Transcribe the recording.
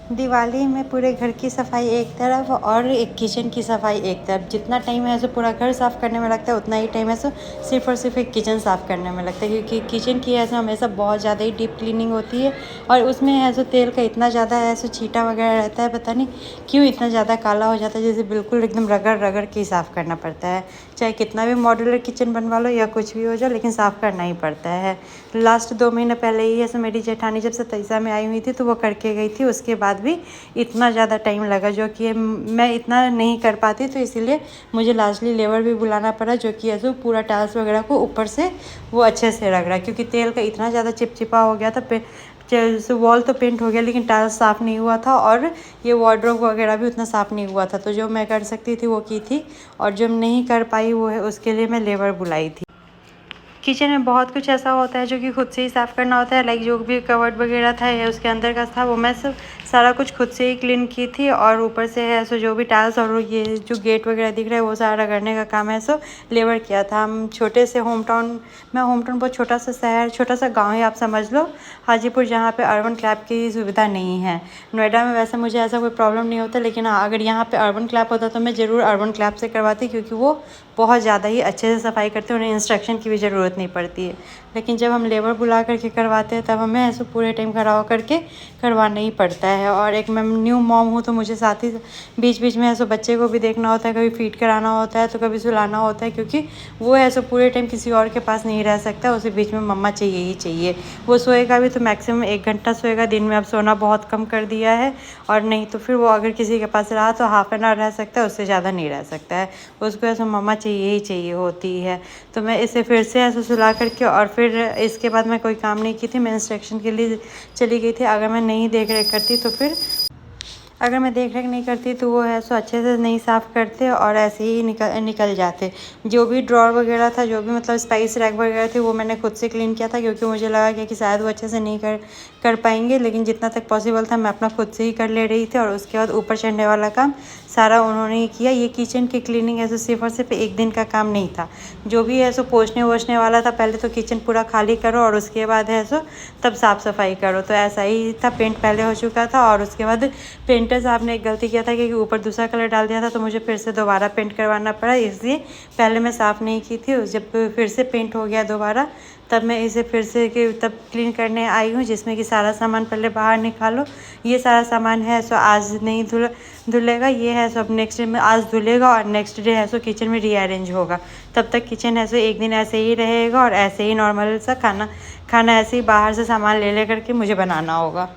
दिवाली में पूरे घर की सफाई एक तरफ और एक किचन की सफाई एक तरफ। जितना टाइम है सो पूरा घर साफ़ करने में लगता है, उतना ही टाइम है सो सिर्फ़ और सिर्फ एक किचन साफ़ करने में लगता है, क्योंकि किचन की है सो हमेशा बहुत ज़्यादा ही डीप क्लीनिंग होती है। और उसमें है सो तेल का इतना ज़्यादा है सो छींटा वगैरह रहता है, पता नहीं क्यों इतना ज़्यादा काला हो जाता है, जैसे बिल्कुल एकदम रगड़ रगड़ के ही साफ़ करना पड़ता है। चाहे कितना भी मॉड्यूलर किचन बनवा लो या कुछ भी हो जाए, लेकिन साफ़ करना ही पड़ता है। लास्ट 2 महीने पहले ही ऐसे मेरी जेठानी जब से तैसा में आई हुई थी तो वो करके गई थी, उसके बाद भी इतना ज़्यादा टाइम लगा, जो कि मैं इतना नहीं कर पाती, तो इसीलिए मुझे लास्टली लेबर भी बुलाना पड़ा, जो कि ऐसे पूरा टाइल्स वगैरह को ऊपर से वो अच्छे से रग रहा है, क्योंकि तेल का इतना ज़्यादा चिपचिपा हो गया था। वॉल तो पेंट हो गया, लेकिन टाइल्स साफ़ नहीं हुआ था, और ये वार्डरोब वगैरह भी उतना साफ़ नहीं हुआ था। तो जो मैं कर सकती थी वो की थी, और जो नहीं कर पाई वो है उसके लिए मैं लेबर बुलाई थी। किचन में बहुत कुछ ऐसा होता है जो कि खुद से ही साफ़ करना होता है, लाइक जो भी कवर्ड वगैरह था या उसके अंदर का था वो मैं सब सारा कुछ खुद से ही क्लीन की थी। और ऊपर से है सो जो भी टाइल्स और ये जो गेट वगैरह दिख रहा है वो सारा रगड़ने का काम है सो लेबर किया था। हम छोटे से होम टाउन बहुत छोटा सा शहर, छोटा सा गाँव ही आप समझ लो, हाजीपुर, जहाँ पे अर्बन क्लैप की सुविधा नहीं है। नोएडा में वैसे मुझे ऐसा कोई प्रॉब्लम नहीं होता, लेकिन हाँ, अगर यहाँ पे अर्बन क्लैप होता तो मैं ज़रूर अर्बन क्लैप से करवाती, क्योंकि वो बहुत ज़्यादा ही अच्छे से सफाई करते हैं, उन्हें इंस्ट्रक्शन की भी ज़रूरत नहीं पड़ती है। लेकिन जब हम लेबर बुला करके करवाते हैं तब हमें ऐसे पूरे टाइम खड़ा होकर के करवाना ही पड़ता है। और एक मैं न्यू मॉम हूँ, तो मुझे साथ ही बीच बीच में ऐसे बच्चे को भी देखना होता है, कभी फीड कराना होता है तो कभी सुलाना होता है, क्योंकि वो ऐसे पूरे टाइम किसी और के पास नहीं रह सकता, उसे बीच में मम्मा चाहिए ही चाहिए। वो सोएगा भी तो मैक्सिमम 1 घंटा सोएगा, दिन में अब सोना बहुत कम कर दिया है, और नहीं तो फिर वो अगर किसी के पास रहा तो हाफ एन आवर रह सकता है, उससे ज़्यादा नहीं रह सकता है। उसको ऐसे मम्मा चाहिए ही चाहिए होती है। तो मैं इसे फिर से ऐसे सुला करके, और फिर इसके बाद मैं कोई काम नहीं की थी, मैं इंस्ट्रक्शन के लिए चली गई थी। अगर मैं नहीं देख रेख करती तो फिर अगर मैं देख रेख नहीं करती तो वो है सो अच्छे से नहीं साफ़ करते और ऐसे ही निकल जाते। जो भी ड्रॉर वगैरह था, जो भी मतलब स्पाइस रैक वगैरह थे, वो मैंने खुद से क्लीन किया था, क्योंकि मुझे लगा कि शायद वो अच्छे से नहीं कर पाएंगे। लेकिन जितना तक पॉसिबल था मैं अपना खुद से ही कर ले रही थी। और उसके बाद ऊपर चढ़ने वाला काम सारा उन्होंने ही किया। ये किचन की क्लीनिंग ऐसे सिर्फ और सिर्फ एक दिन का काम नहीं था। जो भी है सो पोंछने वोछने वाला था, पहले तो किचन पूरा खाली करो और उसके बाद है सो तब साफ़ सफाई करो। तो ऐसा ही था, पेंट पहले हो चुका था, और उसके बाद पेंटर साहब ने एक गलती किया था कि ऊपर दूसरा कलर डाल दिया था, तो मुझे फिर से दोबारा पेंट करवाना पड़ा। इसलिए पहले मैं साफ़ नहीं की थी। जब फिर से पेंट हो गया दोबारा, तब मैं इसे फिर से तब क्लीन करने आई हूँ, जिसमें कि सारा सामान पहले बाहर निकालो। ये सारा सामान है सो आज नहीं धुलेगा, ये है सो अब नेक्स्ट डे में आज धुलेगा, और नेक्स्ट डे है सो किचन में रीअरेंज होगा। तब तक किचन है सो एक दिन ऐसे ही रहेगा, और ऐसे ही नॉर्मल सा खाना ऐसे ही बाहर से सामान ले करके मुझे बनाना होगा।